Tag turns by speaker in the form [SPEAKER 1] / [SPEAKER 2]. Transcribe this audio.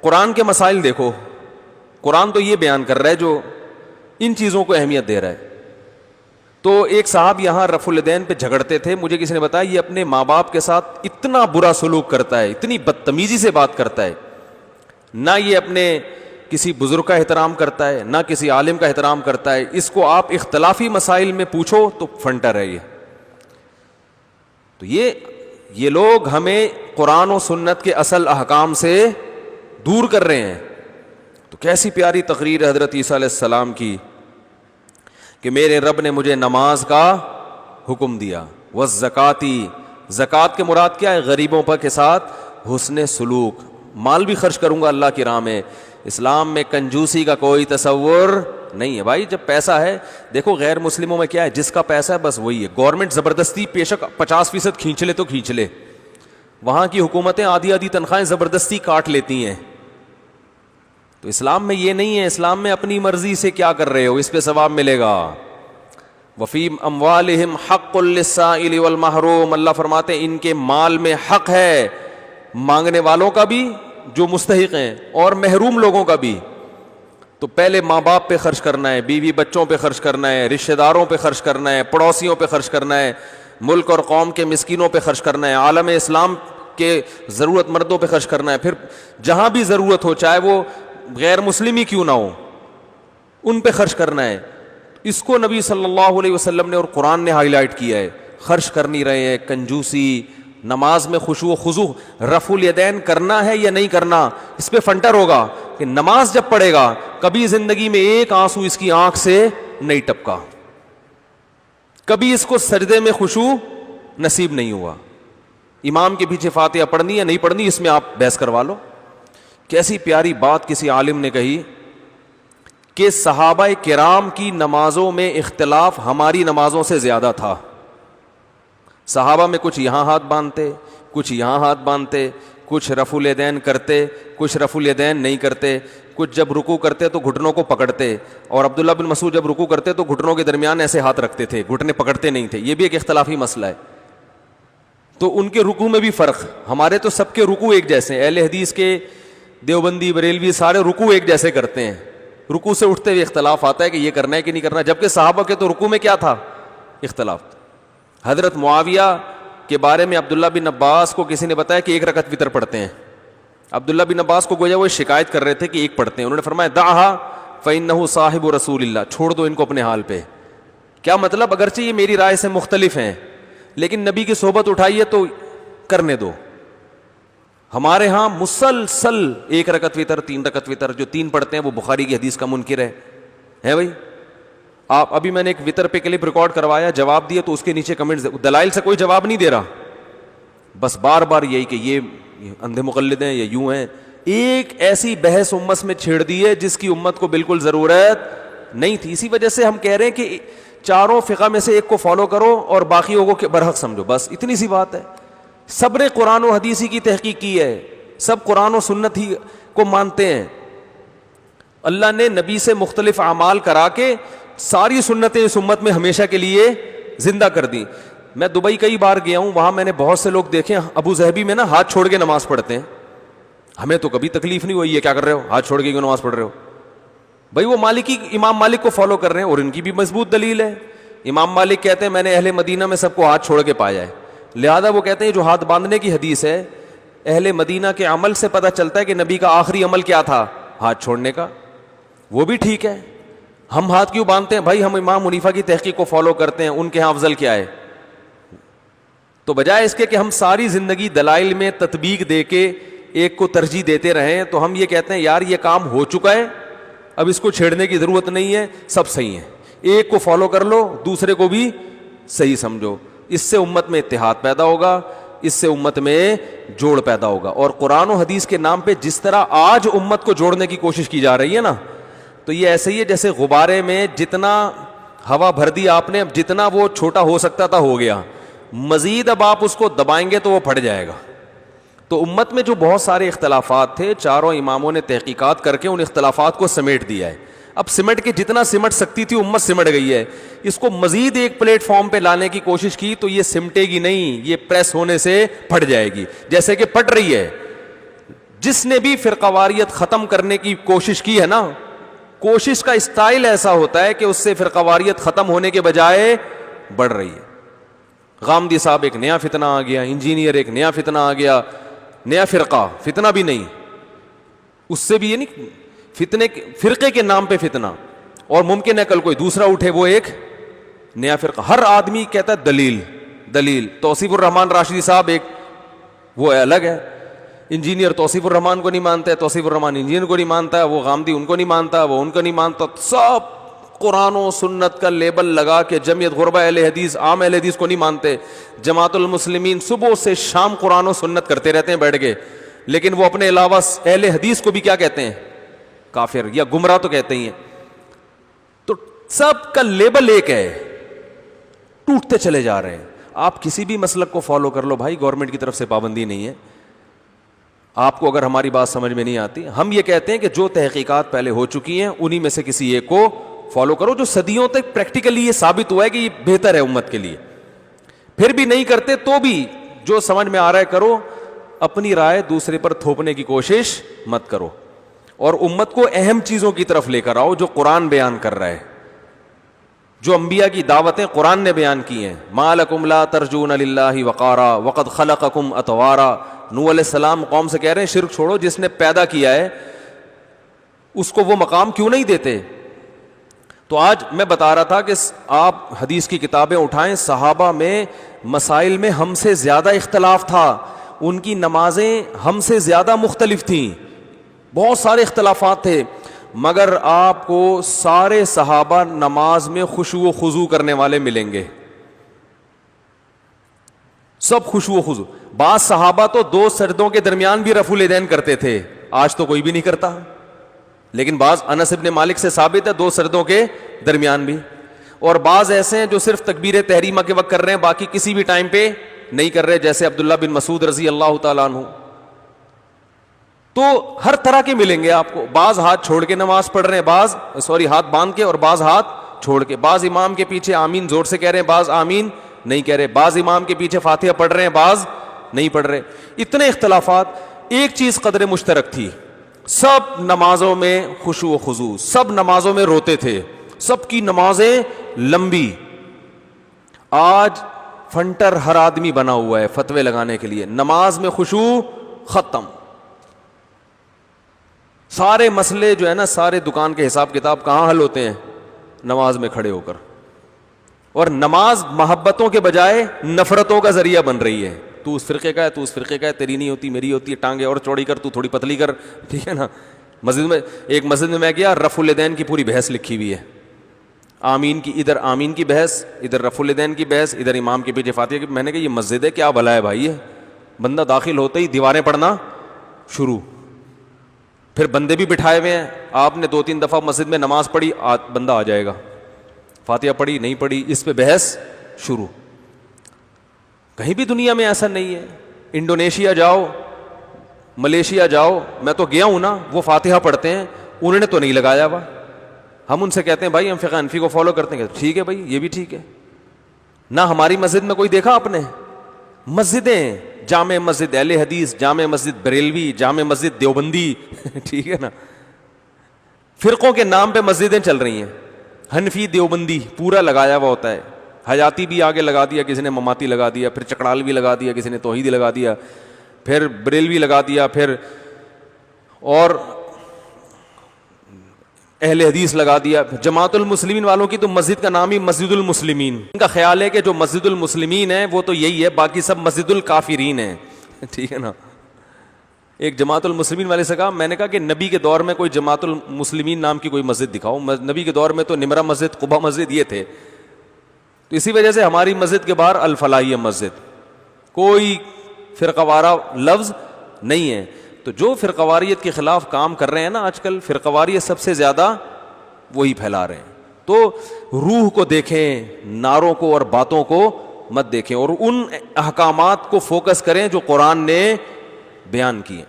[SPEAKER 1] قرآن کے مسائل دیکھو، قرآن تو یہ بیان کر رہا ہے جو ان چیزوں کو اہمیت دے رہا ہے. تو ایک صاحب یہاں رفع الیدین پہ جھگڑتے تھے، مجھے کسی نے بتایا یہ اپنے ماں باپ کے ساتھ اتنا برا سلوک کرتا ہے، اتنی بدتمیزی سے بات کرتا ہے، نہ یہ اپنے کسی بزرگ کا احترام کرتا ہے نہ کسی عالم کا احترام کرتا ہے. اس کو آپ اختلافی مسائل میں پوچھو تو فنٹر ہے یہ. تو یہ لوگ ہمیں قرآن و سنت کے اصل احکام سے دور کر رہے ہیں. تو کیسی پیاری تقریر حضرت عیسیٰ علیہ السلام کی کہ میرے رب نے مجھے نماز کا حکم دیا، والزکاتی، زکوٰۃ کے مراد کیا ہے؟ غریبوں پر کے ساتھ حسن سلوک، مال بھی خرچ کروں گا اللہ کی راہ میں. اسلام میں کنجوسی کا کوئی تصور نہیں ہے بھائی. جب پیسہ ہے، دیکھو غیر مسلموں میں کیا ہے، جس کا پیسہ ہے بس وہی ہے. گورنمنٹ زبردستی بیشک 50% کھینچ لے تو کھینچ لے، وہاں کی حکومتیں آدھی آدھی تنخواہیں زبردستی کاٹ لیتی ہیں. تو اسلام میں یہ نہیں ہے. اسلام میں اپنی مرضی سے کیا کر رہے ہو اس پہ ثواب ملے گا. وفی اموالہم حق للسائل والمحروم، اللہ فرماتے ہیں ان کے مال میں حق ہے، مانگنے والوں کا بھی جو مستحق ہیں اور محروم لوگوں کا بھی. تو پہلے ماں باپ پہ خرچ کرنا ہے، بیوی بچوں پہ خرچ کرنا ہے، رشتہ داروں پہ خرچ کرنا ہے، پڑوسیوں پہ خرچ کرنا ہے، ملک اور قوم کے مسکینوں پہ خرچ کرنا ہے، عالم اسلام کے ضرورت مندوں پہ خرچ کرنا ہے. پھر جہاں بھی ضرورت ہو، چاہے وہ غیر مسلم ہی کیوں نہ ہو، ان پہ خرچ کرنا ہے. اس کو نبی صلی اللہ علیہ وسلم نے اور قرآن نے ہائی لائٹ کیا ہے. خرچ کر نہیں رہے ہیں، کنجوسی، نماز میں خشوع و خضوع، رفع الیدین کرنا ہے یا نہیں کرنا، اس پہ فنٹر ہوگا کہ نماز جب پڑھے گا کبھی زندگی میں ایک آنسو اس کی آنکھ سے نہیں ٹپکا، کبھی اس کو سجدے میں خشوع نصیب نہیں ہوا. امام کے پیچھے فاتحہ پڑھنی ہے نہیں پڑھنی، اس میں آپ بحث کروا لو. کیسی پیاری بات کسی عالم نے کہی کہ صحابہ کرام کی نمازوں میں اختلاف ہماری نمازوں سے زیادہ تھا. صحابہ میں کچھ یہاں ہاتھ باندھتے، کچھ یہاں ہاتھ باندھتے، کچھ رفع الیدین کرتے، کچھ رفع الیدین نہیں کرتے، کچھ جب رکوع کرتے تو گھٹنوں کو پکڑتے، اور عبداللہ بن مسعود جب رکوع کرتے تو گھٹنوں کے درمیان ایسے ہاتھ رکھتے تھے، گھٹنے پکڑتے نہیں تھے. یہ بھی ایک اختلافی مسئلہ ہے. تو ان کے رکوع میں بھی فرق. ہمارے تو سب کے رکوع ایک جیسے ہیں، اہل حدیث کے دیوبندی بریلوی سارے رکوع ایک جیسے کرتے ہیں. رکوع سے اٹھتے ہوئے اختلاف آتا ہے کہ یہ کرنا ہے کہ نہیں کرنا، جبکہ صحابہ کے تو رکوع میں کیا تھا؟ اختلاف. حضرت معاویہ کے بارے میں عبداللہ بن عباس کو کسی نے بتایا کہ ایک رکعت وتر پڑھتے ہیں. عبداللہ بن عباس کو گویا وہ شکایت کر رہے تھے کہ ایک پڑھتے ہیں. انہوں نے فرمایا دعھا فإنہ صاحب رسول اللہ، چھوڑ دو ان کو اپنے حال پہ. کیا مطلب؟ اگرچہ یہ میری رائے سے مختلف ہیں لیکن نبی کی صحبت اٹھائیے تو کرنے دو. ہمارے ہاں مسلسل ایک رکعت وتر، 3 رکعت وتر. جو 3 پڑھتے ہیں وہ بخاری کی حدیث کا منکر ہے بھائی. آپ ابھی میں نے ایک وتر پہ کلپ ریکارڈ کروایا، جواب دیا تو اس کے نیچے کمنٹس، دلائل سے کوئی جواب نہیں دے رہا، بس بار بار یہی کہ یہ اندھے مقلد ہیں یا یوں ہیں. ایک ایسی بحث امت میں چھیڑ دی ہے جس کی امت کو بالکل ضرورت نہیں تھی. اسی وجہ سے ہم کہہ رہے ہیں کہ چاروں فقہ میں سے ایک کو فالو کرو اور باقیوں کو برحق سمجھو، بس اتنی سی بات ہے. سب نے قرآن و حدیث کی تحقیق کی ہے، سب قرآن و سنت ہی کو مانتے ہیں. اللہ نے نبی سے مختلف اعمال کرا کے ساری سنتیں اس امت میں ہمیشہ کے لیے زندہ کر دی. میں دبئی کئی بار گیا ہوں، وہاں میں نے بہت سے لوگ دیکھے ابو ظہبی میں نا ہاتھ چھوڑ کے نماز پڑھتے ہیں. ہمیں تو کبھی تکلیف نہیں ہوئی ہے، کیا کر رہے ہو ہاتھ چھوڑ کے کیوں نماز پڑھ رہے ہو؟ بھائی وہ مالکی امام مالک کو فالو کر رہے ہیں اور ان کی بھی مضبوط دلیل ہے. امام مالک کہتے ہیں میں نے اہل مدینہ میں سب کو ہاتھ چھوڑ کے پایا ہے، لہذا وہ کہتے ہیں جو ہاتھ باندھنے کی حدیث ہے اہل مدینہ کے عمل سے پتہ چلتا ہے کہ نبی کا آخری عمل کیا تھا؟ ہاتھ چھوڑنے کا. وہ بھی ٹھیک ہے. ہم ہاتھ کیوں باندھتے ہیں؟ بھائی ہم امام حنیفہ کی تحقیق کو فالو کرتے ہیں، ان کے ہاں افضل کیا ہے؟ تو بجائے اس کے کہ ہم ساری زندگی دلائل میں تطبیق دے کے ایک کو ترجیح دیتے رہیں، تو ہم یہ کہتے ہیں یار یہ کام ہو چکا ہے، اب اس کو چھیڑنے کی ضرورت نہیں ہے، سب صحیح ہیں، ایک کو فالو کر لو دوسرے کو بھی صحیح سمجھو. اس سے امت میں اتحاد پیدا ہوگا، اس سے امت میں جوڑ پیدا ہوگا. اور قرآن و حدیث کے نام پہ جس طرح آج امت کو جوڑنے کی کوشش کی جا رہی ہے نا، تو یہ ایسے ہی ہے جیسے غبارے میں جتنا ہوا بھر دی آپ نے، اب جتنا وہ چھوٹا ہو سکتا تھا ہو گیا، مزید اب آپ اس کو دبائیں گے تو وہ پھٹ جائے گا. تو امت میں جو بہت سارے اختلافات تھے، چاروں اماموں نے تحقیقات کر کے ان اختلافات کو سمیٹ دیا ہے. اب سمٹ کے جتنا سمٹ سکتی تھی امت سمٹ گئی ہے. اس کو مزید ایک پلیٹ فارم پہ لانے کی کوشش کی تو یہ سمٹے گی نہیں، یہ پریس ہونے سے پھٹ جائے گی، جیسے کہ پھٹ رہی ہے. جس نے بھی فرقہ واریت ختم کرنے کی کوشش کی ہے نا, کوشش کا اسٹائل ایسا ہوتا ہے کہ اس سے فرقہ واریت ختم ہونے کے بجائے بڑھ رہی ہے. غامدی صاحب ایک نیا فتنہ آ گیا, انجینئر ایک نیا فتنہ آ گیا, نیا فرقہ, فتنہ بھی نہیں, اس سے بھی یہ نہیں, فرقے کے نام پہ فتنہ, اور ممکن ہے کل کوئی دوسرا اٹھے وہ ایک نیا فرقہ. ہر آدمی کہتا ہے دلیل دلیل. توصیف الرحمان راشدی صاحب ایک وہ الگ ہے, انجینئر توصیف الرحمان کو نہیں مانتا ہے, توصیف الرحمان انجینئر کو نہیں مانتا ہے, وہ غامدی ان کو نہیں مانتا, وہ ان کو نہیں مانتا, سب قرآن و سنت کا لیبل لگا کے جمعیت غربہ اہل حدیث, عام اہل حدیث کو نہیں مانتے. جماعت المسلمین صبح سے شام قرآن و سنت کرتے رہتے ہیں بیٹھ کے, لیکن وہ اپنے علاوہ اہل حدیث کو بھی کیا کہتے ہیں, کافر یا گمراہ تو کہتے ہی ہیں. تو سب کا لیبل ایک ہے, ٹوٹتے چلے جا رہے ہیں. آپ کسی بھی مسلک کو فالو کر لو بھائی, گورنمنٹ کی طرف سے پابندی نہیں ہے. آپ کو اگر ہماری بات سمجھ میں نہیں آتی, ہم یہ کہتے ہیں کہ جو تحقیقات پہلے ہو چکی ہیں انہی میں سے کسی ایک کو فالو کرو, جو صدیوں تک پریکٹیکلی یہ ثابت ہوا ہے کہ یہ بہتر ہے امت کے لیے. پھر بھی نہیں کرتے تو بھی جو سمجھ میں آ رہا ہے کرو, اپنی رائے دوسرے پر تھوپنے کی کوشش مت کرو, اور امت کو اہم چیزوں کی طرف لے کر آؤ جو قرآن بیان کر رہا ہے, جو انبیاء کی دعوتیں قرآن نے بیان کی ہیں. ما لکم لا ترجون للہ وقارا وقد خلقکم اطوارا. نوح علیہ السلام قوم سے کہہ رہے ہیں شرک چھوڑو, جس نے پیدا کیا ہے اس کو وہ مقام کیوں نہیں دیتے. تو آج میں بتا رہا تھا کہ آپ حدیث کی کتابیں اٹھائیں, صحابہ میں مسائل میں ہم سے زیادہ اختلاف تھا, ان کی نمازیں ہم سے زیادہ مختلف تھیں, بہت سارے اختلافات تھے, مگر آپ کو سارے صحابہ نماز میں خشوع و خضوع کرنے والے ملیں گے, سب خشوع و خضوع. بعض صحابہ تو 2 سجدوں کے درمیان بھی رفع الیدین کرتے تھے, آج تو کوئی بھی نہیں کرتا, لیکن بعض انس ابن مالک سے ثابت ہے 2 سجدوں کے درمیان بھی, اور بعض ایسے ہیں جو صرف تکبیر تحریمہ کے وقت کر رہے ہیں, باقی کسی بھی ٹائم پہ نہیں کر رہے, جیسے عبداللہ بن مسعود رضی اللہ تعالیٰ عنہ. تو ہر طرح کے ملیں گے آپ کو, بعض ہاتھ چھوڑ کے نماز پڑھ رہے ہیں, ہاتھ باندھ کے, اور بعض ہاتھ چھوڑ کے, بعض امام کے پیچھے آمین زور سے کہہ رہے ہیں, بعض آمین نہیں کہہ رہے, بعض امام کے پیچھے فاتحہ پڑھ رہے ہیں, بعض نہیں پڑھ رہے. اتنے اختلافات, ایک چیز قدر مشترک تھی, سب نمازوں میں خشوع و خضوع, سب نمازوں میں روتے تھے, سب کی نمازیں لمبی. آج فنٹر ہر آدمی بنا ہوا ہے فتوے لگانے کے لیے, نماز میں خشوع ختم, سارے مسئلے جو ہے نا, سارے دکان کے حساب کتاب کہاں حل ہوتے ہیں, نماز میں کھڑے ہو کر. اور نماز محبتوں کے بجائے نفرتوں کا ذریعہ بن رہی ہے. تو اس فرقے کا ہے, تو اس فرقے کا ہے, تیری نہیں ہوتی میری ہوتی ہے, ٹانگیں اور چوڑی کر, تو تھوڑی پتلی کر, ٹھیک ہے نا. مسجد میں, ایک مسجد میں گیا, رفع الیدین کی پوری بحث لکھی ہوئی ہے, آمین کی, ادھر آمین کی بحث, ادھر رفع الیدین کی بحث, ادھر امام کے پیچھے فاتحہ کی. میں نے کہا یہ مسجد ہے کیا بھلا ہے بھائی, ہے بندہ داخل ہوتے ہی دیواریں پڑھنا شروع, پھر بندے بھی بٹھائے ہوئے ہیں. آپ نے 2-3 دفعہ مسجد میں نماز پڑھی, بندہ آ جائے گا, فاتحہ پڑھی نہیں پڑھی, اس پہ بحث شروع. کہیں بھی دنیا میں ایسا نہیں ہے. انڈونیشیا جاؤ, ملیشیا جاؤ, میں تو گیا ہوں نا, وہ فاتحہ پڑھتے ہیں, انہوں نے تو نہیں لگایا ہوا. ہم ان سے کہتے ہیں بھائی ہم فقہ حنفی کو فالو کرتے ہیں, ٹھیک ہے بھائی یہ بھی ٹھیک ہے. نہ ہماری مسجد میں کوئی دیکھا آپ نے, مسجدیں, جامع مسجد اہل حدیث, جامع مسجد بریلوی, جامع مسجد دیوبندی, ٹھیک ہے نا, فرقوں کے نام پہ مسجدیں چل رہی ہیں. حنفی دیوبندی پورا لگایا ہوا ہوتا ہے, حیاتی بھی آگے لگا دیا, کسی نے مماتی لگا دیا, پھر چکڑال بھی لگا دیا, کسی نے توحیدی لگا دیا, پھر بریلوی لگا دیا, پھر اور اہل حدیث لگا دیا. جماعت المسلمین والوں کی تو مسجد کا نام ہی مسجد المسلمین. ان کا خیال ہے کہ جو مسجد المسلمین ہے وہ تو یہی ہے, باقی سب مسجد الکافرین ہیں, ٹھیک ہے نا. ایک جماعت المسلمین والے سے کہا, میں نے کہا کہ نبی کے دور میں کوئی جماعت المسلمین نام کی کوئی مسجد دکھاؤ. نبی کے دور میں تو نمرہ مسجد, قبا مسجد یہ تھے. تو اسی وجہ سے ہماری مسجد کے باہر الفلاحیہ مسجد, کوئی فرقہ وارہ لفظ نہیں ہے. تو جو فرقہ واریت کے خلاف کام کر رہے ہیں نا آج کل, فرقہ واریت سب سے زیادہ وہی پھیلا رہے ہیں. تو روح کو دیکھیں, نعروں کو اور باتوں کو مت دیکھیں, اور ان احکامات کو فوکس کریں جو قرآن نے بیان کیے.